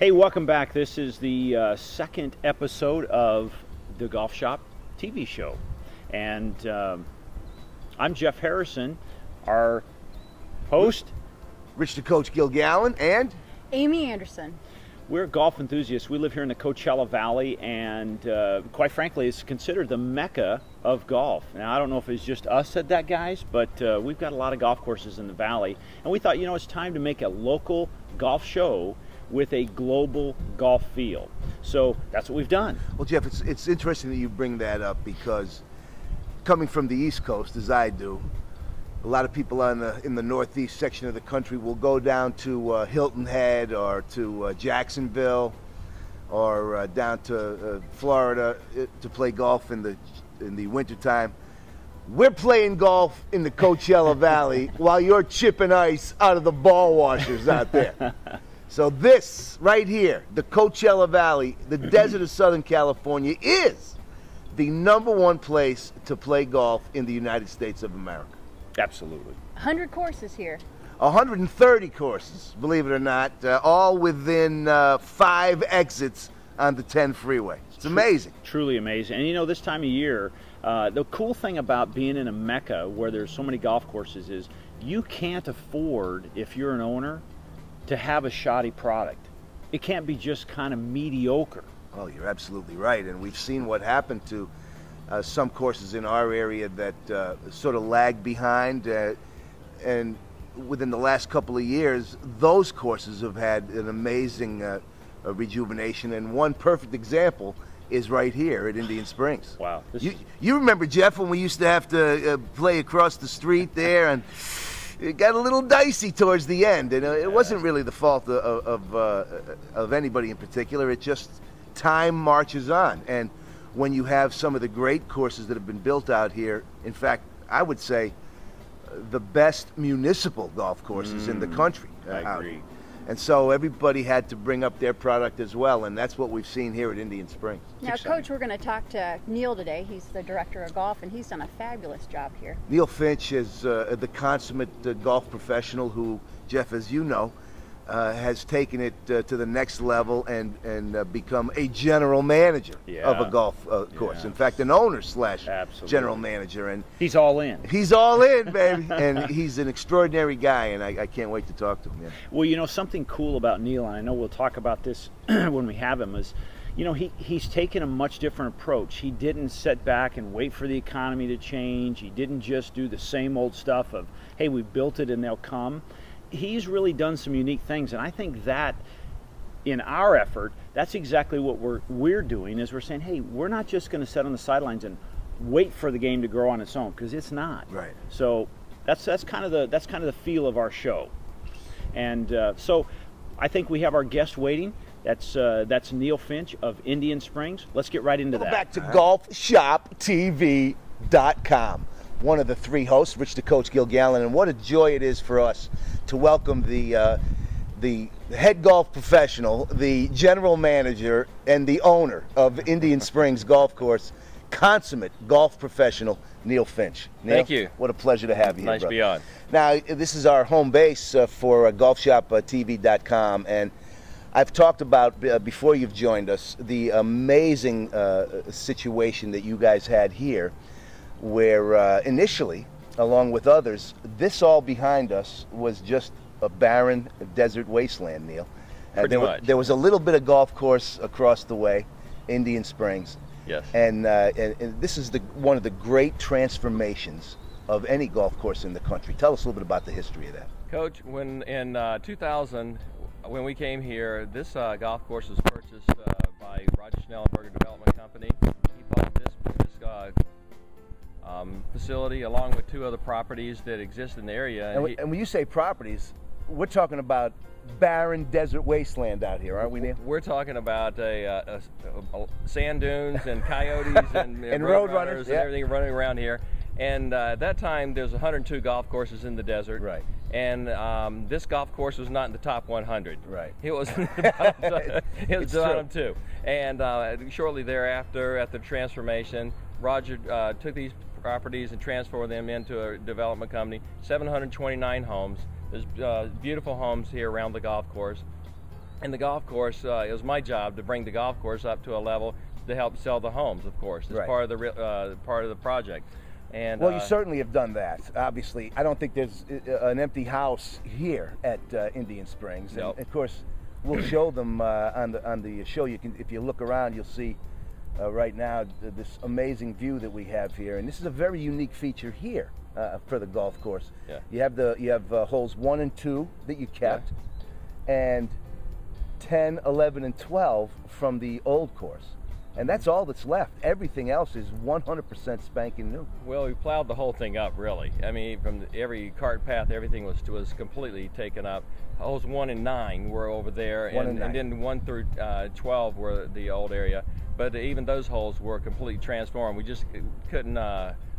Hey, welcome back. This is the second episode of the Golf Shop TV show. And I'm Jeff Harrison, our host. Rich the Coach Gil Gallen and Amy Anderson. We're golf enthusiasts. We live here in the Coachella Valley, and quite frankly, it's considered the mecca of golf. Now, I don't know if it's just us at that, guys, but we've got a lot of golf courses in the valley. And we thought, you know, it's time to make a local golf show with a global golf feel. So that's what we've done. Well, Jeff, it's interesting that you bring that up, because coming from the East Coast, as I do, a lot of people in the northeast section of the country will go down to Hilton Head or to Jacksonville or down to Florida to play golf in the wintertime. We're playing golf in the Coachella Valley while you're chipping ice out of the ball washers out there. So this right here, the Coachella Valley, the desert of Southern California, is the #1 place to play golf in the United States of America. Absolutely. 100 courses here. 130 courses, believe it or not, all within 5 exits on the 10 freeway. It's amazing. Truly amazing. And you know, this time of year, the cool thing about being in a mecca where there's so many golf courses is you can't afford, if you're an owner, to have a shoddy product. It can't be just kind of mediocre. Oh, you're absolutely right. And we've seen what happened to some courses in our area that sort of lagged behind, and within the last couple of years, those courses have had an amazing rejuvenation. And one perfect example is right here at Indian Springs. Wow. You remember, Jeff, when we used to have to play across the street there, and it got a little dicey towards the end, and it wasn't really the fault of anybody in particular. It just, time marches on. And when you have some of the great courses that have been built out here, in fact, I would say the best municipal golf courses in the country. I agree. And so everybody had to bring up their product as well, and that's what we've seen here at Indian Springs. Now, Coach, we're going to talk to Neil today. He's the director of golf, and he's done a fabulous job here. Neil Finch is the consummate golf professional who, Jeff, as you know, has taken it to the next level and become a general manager of a golf course. Yeah. In fact, an owner / Absolutely. general manager. And he's all in. He's all in, baby. And he's an extraordinary guy, and I can't wait to talk to him. Yeah. Well, you know, something cool about Neil, and I know we'll talk about this when we have him, is, you know, he's taken a much different approach. He didn't sit back and wait for the economy to change. He didn't just do the same old stuff of, hey, we built it and they'll come. He's really done some unique things, and I think that in our effort, that's exactly what we're doing, is we're saying, hey, we're not just going to sit on the sidelines and wait for the game to grow on its own, because it's not. Right. So that's kind of the feel of our show. And so I think we have our guest waiting. That's Neil Finch of Indian Springs. Let's get right into that. Go back to golfshoptv.com. One of the 3 hosts, Rich the Coach Gil Gallen, and what a joy it is for us to welcome the head golf professional, the general manager, and the owner of Indian Springs Golf Course, consummate golf professional, Neil Finch. Neil, thank you. What a pleasure to have you here, Nice to brother. be on. Now, this is our home base for golfshoptv.com, and I've talked about, before you've joined us, the amazing situation that you guys had here, where initially, along with others, this all behind us was just a barren desert wasteland, Neil. Pretty much. There was a little bit of golf course across the way, Indian Springs. Yes. And this is one of the great transformations of any golf course in the country. Tell us a little bit about the history of that. Coach, when in 2000, when we came here, this golf course was purchased by Roger Schnellenberger Development Company. He bought this facility along with 2 other properties that exist in the area. And when you say properties, we're talking about barren desert wasteland out here, aren't we, Neil? We're talking about sand dunes and coyotes and, and road runners and everything running around here. And at that time, there's 102 golf courses in the desert. Right. And this golf course was not in the top 100. Right. It was in the bottom, it was the bottom 2. And shortly thereafter, at the transformation, Roger took these properties and transferred them into a development company. 729 homes. There's beautiful homes here around the golf course. And the golf course, it was my job to bring the golf course up to a level to help sell the homes, of course, as Right. part of the project. And Well, you certainly have done that. Obviously, I don't think there's an empty house here at Indian Springs. Nope. And of course, we'll show them on the show. You can, if you look around, you'll see right now this amazing view that we have here. And this is a very unique feature here for the golf course. Yeah. You have holes 1 and 2 that you kept, and 10, 11, and 12 from the old course. And that's all that's left. Everything else is 100% spanking new. Well, we plowed the whole thing up, really. I mean, from every cart path, everything was completely taken up. Holes 1 and 9 were over there, and then 1 through 12 were the old area. But even those holes were completely transformed. We just couldn't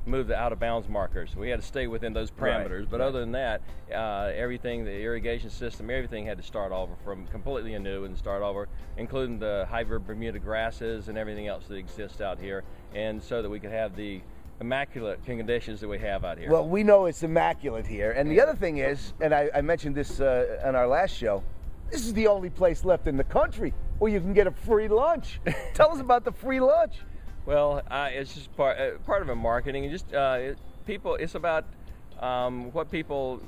move the out of bounds markers. We had to stay within those parameters. Right. But other than that, everything, the irrigation system, everything had to start over from completely anew and start over, including the hybrid Bermuda grasses and everything else that exists out here, and so that we could have the immaculate conditions that we have out here. Well, we know it's immaculate here. And the other thing is, and I mentioned this on our last show, this is the only place left in the country where you can get a free lunch. Tell us about the free lunch. Well, it's just part of a marketing, and just people. It's about what people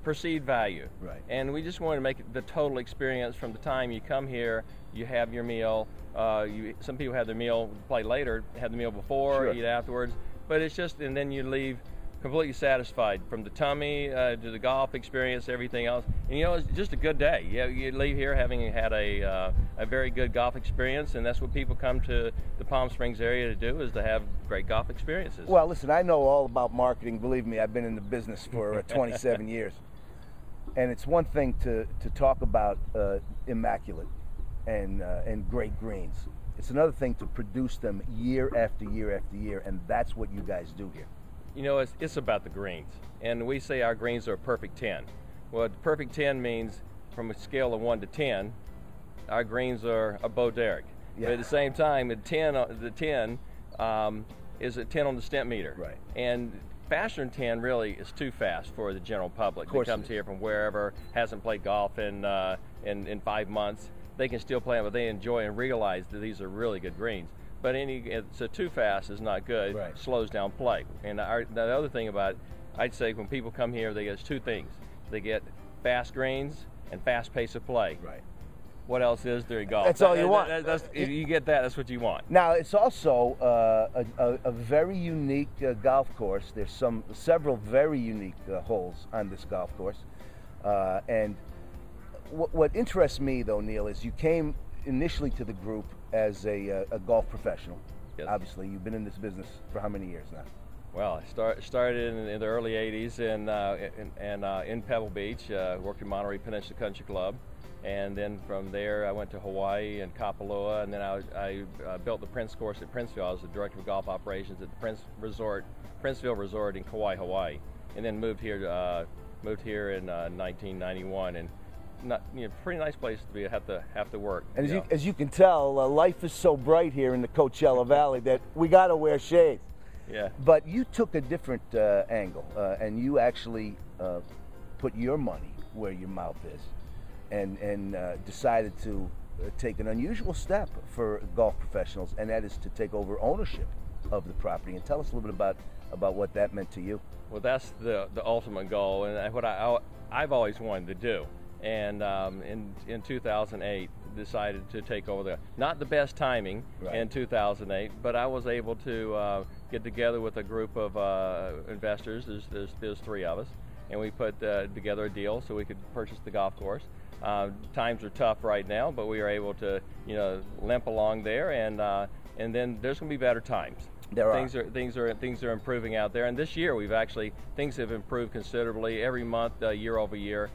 perceive value, Right. And we just want to make it the total experience from the time you come here. You have your meal. Some people have their meal play later, have the meal before, Sure. eat afterwards. But it's just, and then you leave completely satisfied from the tummy to the golf experience, everything else. And you know, it's just a good day. You leave here having had a very good golf experience, and that's what people come to the Palm Springs area to do, is to have great golf experiences. Well, listen, I know all about marketing. Believe me, I've been in the business for 27 years. And it's one thing to talk about immaculate and great greens. It's another thing to produce them year after year after year, and that's what you guys do here. You know, it's about the greens, and we say our greens are a perfect 10. Well, perfect 10 means from a scale of 1 to 10, our greens are a Bo Derek. Yeah. But at the same time, the 10 is a 10 on the stent meter. Right. And faster than 10 really is too fast for the general public that comes here from wherever, hasn't played golf in 5 months. They can still play them, but they enjoy and realize that these are really good greens. But so too fast is not good. Right. Slows down play. And the other thing about it, I'd say when people come here, they get 2 things. They get fast greens and fast pace of play. Right. What else is there in golf? That's all you want. If you get that, that's what you want. Now, it's also a very unique golf course. There's several very unique holes on this golf course. And what interests me, though, Neil, is you came initially to the group as a golf professional. Yes. Obviously, you've been in this business for how many years now? Well, I started in the early 80s in Pebble Beach, worked at Monterey Peninsula Country Club. And then from there, I went to Hawaii and Kapalua, and then I built the Prince course at Princeville. I was the director of golf operations at the Princeville Resort in Kauai, Hawaii, and then moved here in 1991. And pretty nice place to be. Have to work. And as you can tell, life is so bright here in the Coachella Valley that we got to wear shades. Yeah. But you took a different angle, and you actually put your money where your mouth is. And decided to take an unusual step for golf professionals, and that is to take over ownership of the property. And tell us a little bit about what that meant to you. Well, that's the ultimate goal, and what I've always wanted to do. And in 2008, decided to take over not the best timing in 2008, but I was able to get together with a group of investors. There's 3 of us, and we put together a deal so we could purchase the golf course. Times are tough right now, but we are able to, limp along there, and then there's going to be better times. Things are improving out there, and this year things have improved considerably every month, year over year.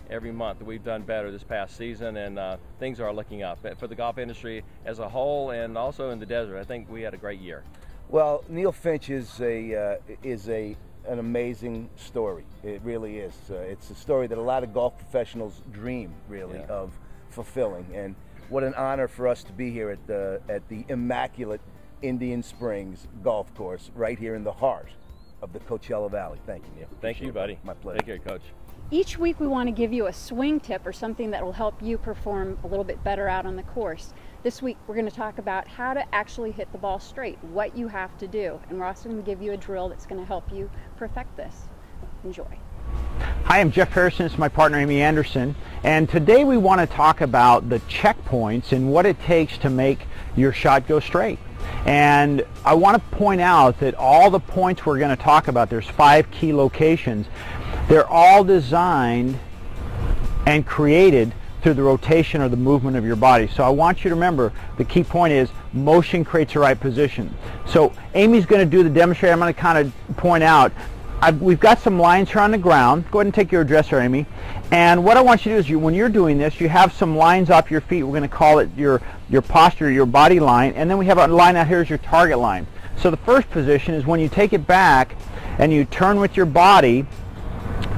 Every month we've done better this past season, and things are looking up for the golf industry as a whole, and also in the desert. I think we had a great year. Well, Neil Finch is an amazing story. It really is. It's a story that a lot of golf professionals dream, really, of fulfilling. And what an honor for us to be here at the immaculate Indian Springs Golf Course, right here in the heart of the Coachella Valley. Thank you, Neil. Thank you, buddy. My pleasure. Take care, Coach. Each week we want to give you a swing tip or something that will help you perform a little bit better out on the course. This week we're going to talk about how to actually hit the ball straight, what you have to do, and we're also going to give you a drill that's going to help you perfect this. Enjoy. Hi, I'm Jeff Harrison. This is my partner Amy Anderson, and today we want to talk about the checkpoints and what it takes to make your shot go straight. And I want to point out that all the points we're going to talk about, there's 5 key locations, they're all designed and created through the rotation or the movement of your body. So I want you to remember the key point is motion creates the right position. So Amy's going to do the demonstration. I'm going to kind of point out we've got some lines here on the ground. Go ahead and take your address here, Amy. And what I want you to do is when you're doing this, you have some lines off your feet. We're going to call it your posture, your body line. And then we have a line out here as your target line. So the first position is when you take it back and you turn with your body.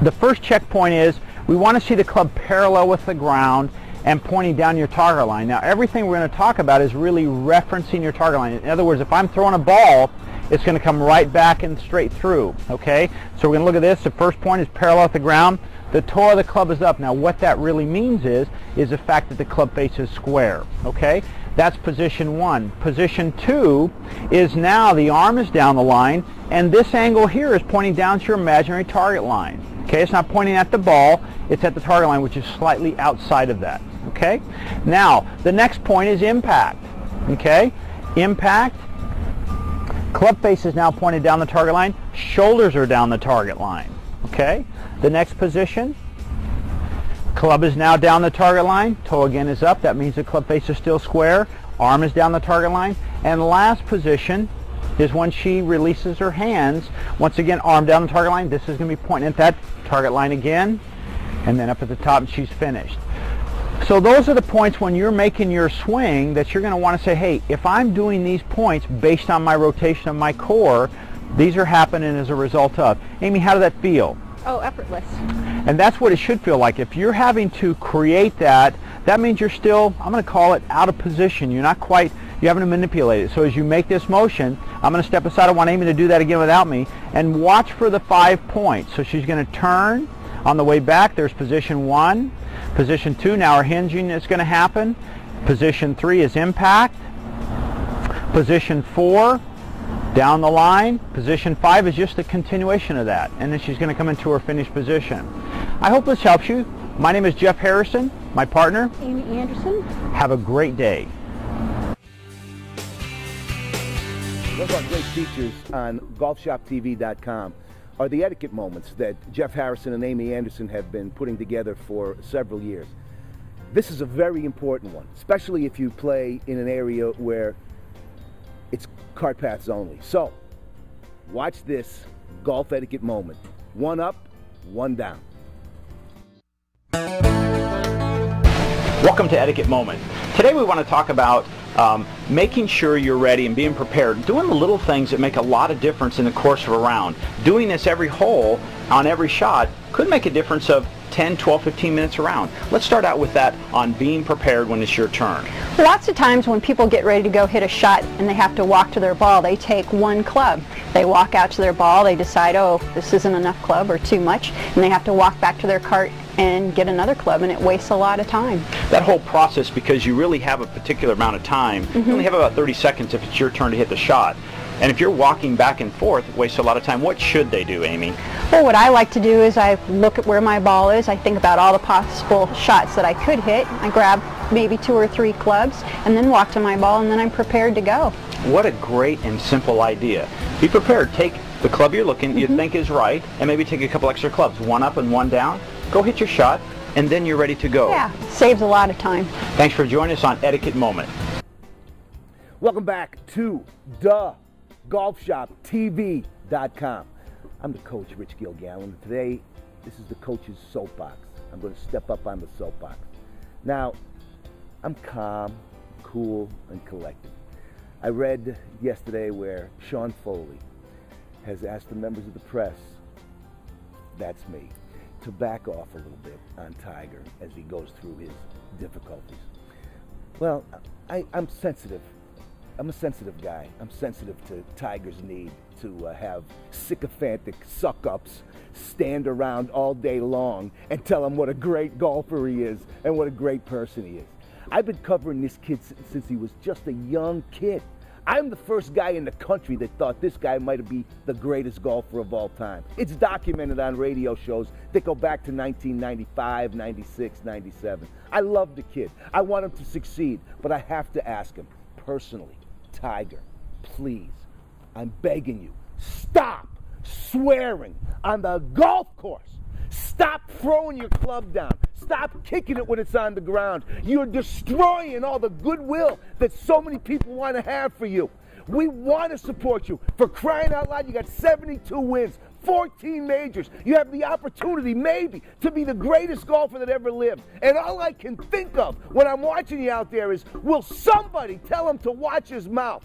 The first checkpoint is we want to see the club parallel with the ground and pointing down your target line. Now everything we're going to talk about is really referencing your target line. In other words, if I'm throwing a ball, it's going to come right back and straight through, okay? So we're going to look at this. The first point is parallel with the ground. The toe of the club is up. Now what that really means is the fact that the club face is square, okay? That's position 1. Position 2 is now the arm is down the line, and this angle here is pointing down to your imaginary target line. Okay, it's not pointing at the ball, it's at the target line, which is slightly outside of that. Okay? Now, the next point is impact. Okay? Impact. Club face is now pointed down the target line. Shoulders are down the target line. Okay? The next position. Club is now down the target line. Toe again is up. That means the club face is still square. Arm is down the target line. And last position is when she releases her hands. Once again, arm down the target line. This is going to be pointing at that target line again. And then up at the top, and she's finished. So those are the points when you're making your swing that you're going to want to say, hey, if I'm doing these points based on my rotation of my core, these are happening as a result of. Amy, how did that feel? Oh, effortless. And that's what it should feel like. If you're having to create that, that means you're still, I'm going to call it out of position. You're not quite, you're having to manipulate it. So as you make this motion, I'm going to step aside. I want Amy to do that again without me. And watch for the 5 points. So she's going to turn. On the way back, there's position 1. Position 2, now our hinging is going to happen. Position 3 is impact. Position 4, down the line. Position 5 is just a continuation of that. And then she's going to come into her finished position. I hope this helps you. My name is Jeff Harrison, my partner, Amy Anderson. Have a great day. One of our great features on golfshoptv.com are the etiquette moments that Jeff Harrison and Amy Anderson have been putting together for several years. This is a very important one, especially if you play in an area where it's cart paths only. So, watch this golf etiquette moment. 1 up, 1 down. Welcome to Etiquette Moment. Today we want to talk about making sure you're ready and being prepared, doing the little things that make a lot of difference in the course of a round. Doing this every hole on every shot could make a difference of 10, 12, 15 minutes around. Let's start out with that on being prepared when it's your turn. Lots of times when people get ready to go hit a shot and they have to walk to their ball, they take 1 club. They walk out to their ball, they decide, oh, this isn't enough club or too much, and they have to walk back to their cart and get another club, and it wastes a lot of time. That whole process, because you really have a particular amount of time, you only have about 30 seconds if it's your turn to hit the shot. And if you're walking back and forth, it wastes a lot of time. What should they do, Amy? Well, what I like to do is I look at where my ball is. I think about all the possible shots that I could hit. I grab maybe 2 or 3 clubs and then walk to my ball, and then I'm prepared to go. What a great and simple idea. Be prepared. Take the club you're looking, you think is right, and maybe take a couple extra clubs, 1 up and 1 down. Go hit your shot, and then you're ready to go. Yeah, saves a lot of time. Thanks for joining us on Etiquette Moment. Welcome back to golfshoptv.com. I'm the coach, Rich Gilgallen. Today, this is the coach's soapbox. I'm going to step up on the soapbox. Now, I'm calm, cool, and collected. I read yesterday where Sean Foley has asked the members of the press, that's me, to back off a little bit on Tiger as he goes through his difficulties. Well, I'm sensitive I'm a sensitive guy. I'm sensitive to Tiger's need to have sycophantic suck-ups stand around all day long and tell him what a great golfer he is and what a great person he is. I've been covering this kid since he was just a young kid. I'm the first guy in the country that thought this guy might be the greatest golfer of all time. It's documented on radio shows that go back to 1995, 96, 97. I love the kid. I want him to succeed, but I have to ask him personally, Tiger, please, I'm begging you, stop swearing on the golf course. Stop throwing your club down. Stop kicking it when it's on the ground. You're destroying all the goodwill that so many people want to have for you. We want to support you. For crying out loud, you got 72 wins, 14 majors. You have the opportunity, maybe, to be the greatest golfer that ever lived. And all I can think of when I'm watching you out there is, will somebody tell him to watch his mouth?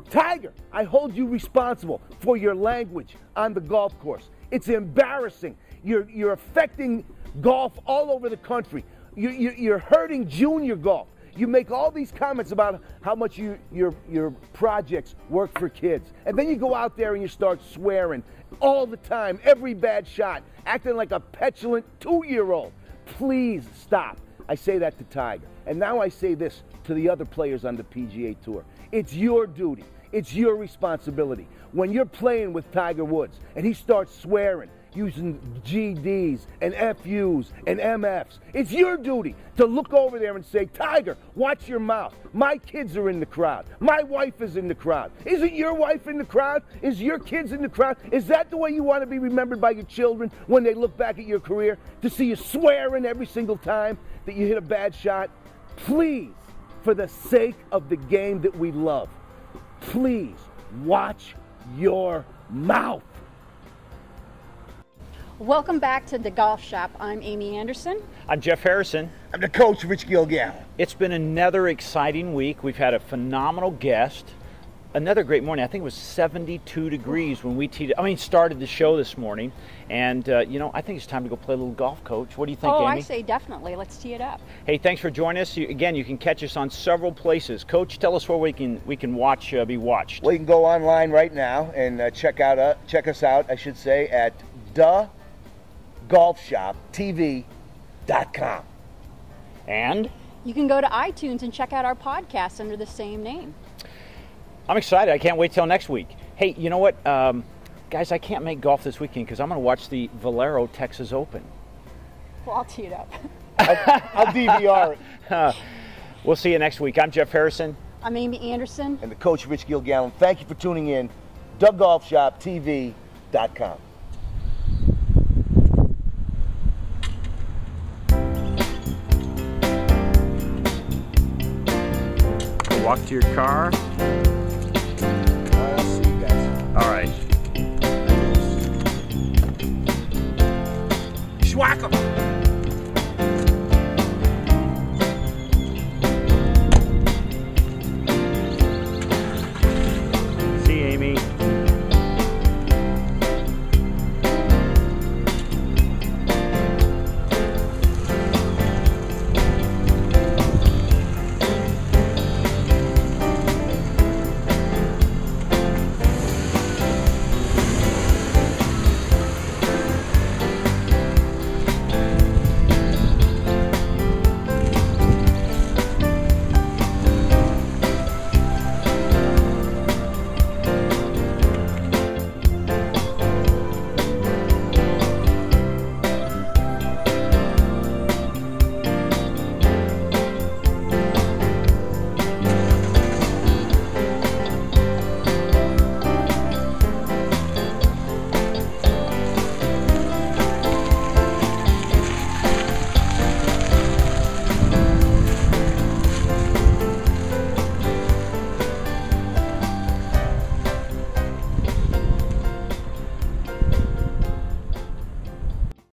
Tiger, I hold you responsible for your language on the golf course. It's embarrassing. You're affecting golf all over the country. You're hurting junior golf. You make all these comments about how much your projects work for kids. And then you go out there and you start swearing all the time, every bad shot, acting like a petulant 2-year-old. Please stop. I say that to Tiger. And now I say this to the other players on the PGA Tour. It's your duty. It's your responsibility. When you're playing with Tiger Woods and he starts swearing, using GDs and FUs and MFs, it's your duty to look over there and say, Tiger, watch your mouth. My kids are in the crowd. My wife is in the crowd. Isn't your wife in the crowd? Is your kids in the crowd? Is that the way you want to be remembered by your children when they look back at your career? To see you swearing every single time that you hit a bad shot? Please, for the sake of the game that we love, please watch your mouth. Welcome back to the Golf Shop. I'm Amy Anderson. I'm Jeff Harrison. I'm the coach, Rich Gilgallen. It's been another exciting week. We've had a phenomenal guest. Another great morning. I think it was 72 degrees when we started the show this morning. And, I think it's time to go play a little golf, Coach. What do you think, Amy? I say definitely. Let's tee it up. Hey, thanks for joining us. Again, you can catch us on several places. Coach, tell us where we can watch, be watched. Well, you can go online right now and check us out, I should say, at thegolfshoptv.com. And? You can go to iTunes and check out our podcast under the same name. I'm excited. I can't wait till next week. Hey, you know what? Guys, I can't make golf this weekend because I'm going to watch the Valero Texas Open. Well, I'll tee it up. I'll DVR it. We'll see you next week. I'm Jeff Harrison. I'm Amy Anderson. And the coach, Rich Gilgallen. Thank you for tuning in. thegolfshoptv.com. Walk to your car. I'll see you guys. All right. Schwack 'em.